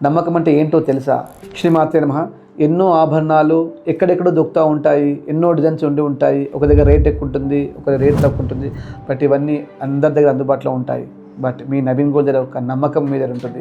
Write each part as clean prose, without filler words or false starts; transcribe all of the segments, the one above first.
నమ్మకం అంటే ఏంటో తెలుసా? శ్రీమాత్రే నమః. ఎన్నో ఆభరణాలు ఎక్కడెక్కడో దొరుకుతూ ఉంటాయి, ఎన్నో డిజైన్స్ ఉండి ఉంటాయి. ఒక దగ్గర రేట్ ఎక్కువ ఉంటుంది, ఒక రేట్ తక్కువ ఉంటుంది. బట్ ఇవన్నీ అందరి దగ్గర అందుబాటులో ఉంటాయి. బట్ మీ నవీన్ గోల్డ్ దగ్గర ఒక నమ్మకం మీద ఉంటుంది.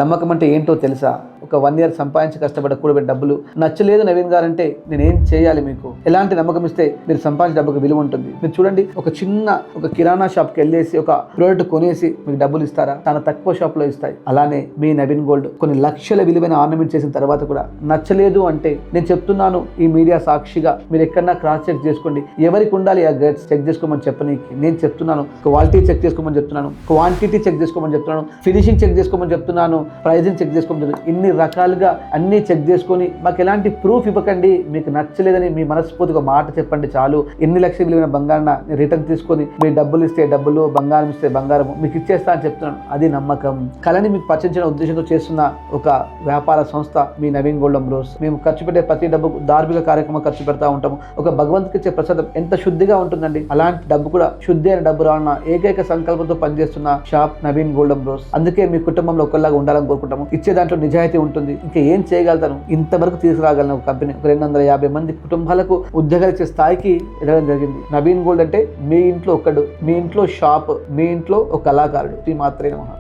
నమ్మకం అంటే ఏంటో తెలుసా? ఒక 1 year సంపాదించి కష్టపడి కూడబెట్టి డబ్బులు నచ్చలేదు నవీన్ గారు అంటే నేనేం చేయాలి? మీకు ఎలాంటి నమ్మకం ఇస్తే మీరు సంపాదించిన డబ్బుకు విలువ ఉంటుంది? మీరు చూడండి, ఒక కిరాణా షాప్కి వెళ్ళేసి ఒక ప్రోడక్ట్ కొనేసి మీకు డబ్బులు ఇస్తారా? చాలా తక్కువ షాప్లో ఇస్తాయి. అలానే మీ నవీన్ గోల్డ్ కొన్ని లక్షల విలువైన ఆర్నమెంట్ చేసిన తర్వాత కూడా నచ్చలేదు అంటే నేను చెప్తున్నాను, ఈ మీడియా సాక్షిగా మీరు ఎక్కడన్నా క్రాస్ చెక్ చేసుకోండి. ఎవరికి ఉండాలి ఆ గేట్స్ చెక్ చేసుకోమని చెప్పనీకి నేను చెప్తున్నాను. క్వాలిటీ చెక్ చేసుకోమని చెప్తున్నాను, క్వాంటిటీ చెక్ చేసుకోమని చెప్తున్నాను, ఫినిషింగ్ చెక్ చేసుకోమని చెప్తున్నాను, ప్రైజింగ్ చెక్ చేసుకోమని చెప్తున్నాను. ఇన్ని రకాలుగా అన్ని చెక్ చేసుకొని మాకు ఎలాంటి ప్రూఫ్ ఇవ్వకండి. మీకు నచ్చలేదని మీ మనస్ఫూర్తిగా మాట చెప్పండి చాలు. ఎన్ని లక్షల విలువైన బంగారాన్ని రిటర్న్ తీసుకొని మీ డబ్బులు ఇస్తే డబ్బులు, బంగారం ఇస్తే బంగారం మీకు ఇచ్చేస్తా అని చెప్తున్నాను. అది నమ్మకం. కళని మీకు పరిచయించిన ఉద్దేశంతో చేస్తున్న ఒక వ్యాపార సంస్థ మీ నవీన్ గోల్డ్ బ్రోస్. మేము ఖర్చు పెట్టే ప్రతి డబ్బు ధార్మిక కార్యక్రమం ఖర్చు పెడతా ఉంటాము. ఒక భగవంతుకి ఇచ్చే ప్రసాదం ఎంత శుద్ధిగా ఉంటుందండి. అలాంటి డబ్బు కూడా శుద్ధి అయిన డబ్బు రావాలన్న ఏకైక సంకల్పంతో పనిచేస్తున్న షాప్ నవీన్ గోల్డ్ బ్రోస్. అందుకే మీ కుటుంబంలో ఒకలాగా ఉండాలని కోరుకుంటాము. ఇచ్చే దాంట్లో నిజాయితీ ఉంటుంది. ఇంకా ఏం చేయగలుగుతాను? ఇంతవరకు తీసుకురాగలను ఒక కంపెనీ. 250 మంది కుటుంబాలకు ఉద్యోగాలు ఇచ్చే స్థాయికి ఎదగడం జరిగింది. నవీన్ గోల్డ్ అంటే మీ ఇంట్లో ఒక్కడు, మీ ఇంట్లో షాప్, మీ ఇంట్లో ఒక కళాకారుడు. శ్రీమాత్రే నమః.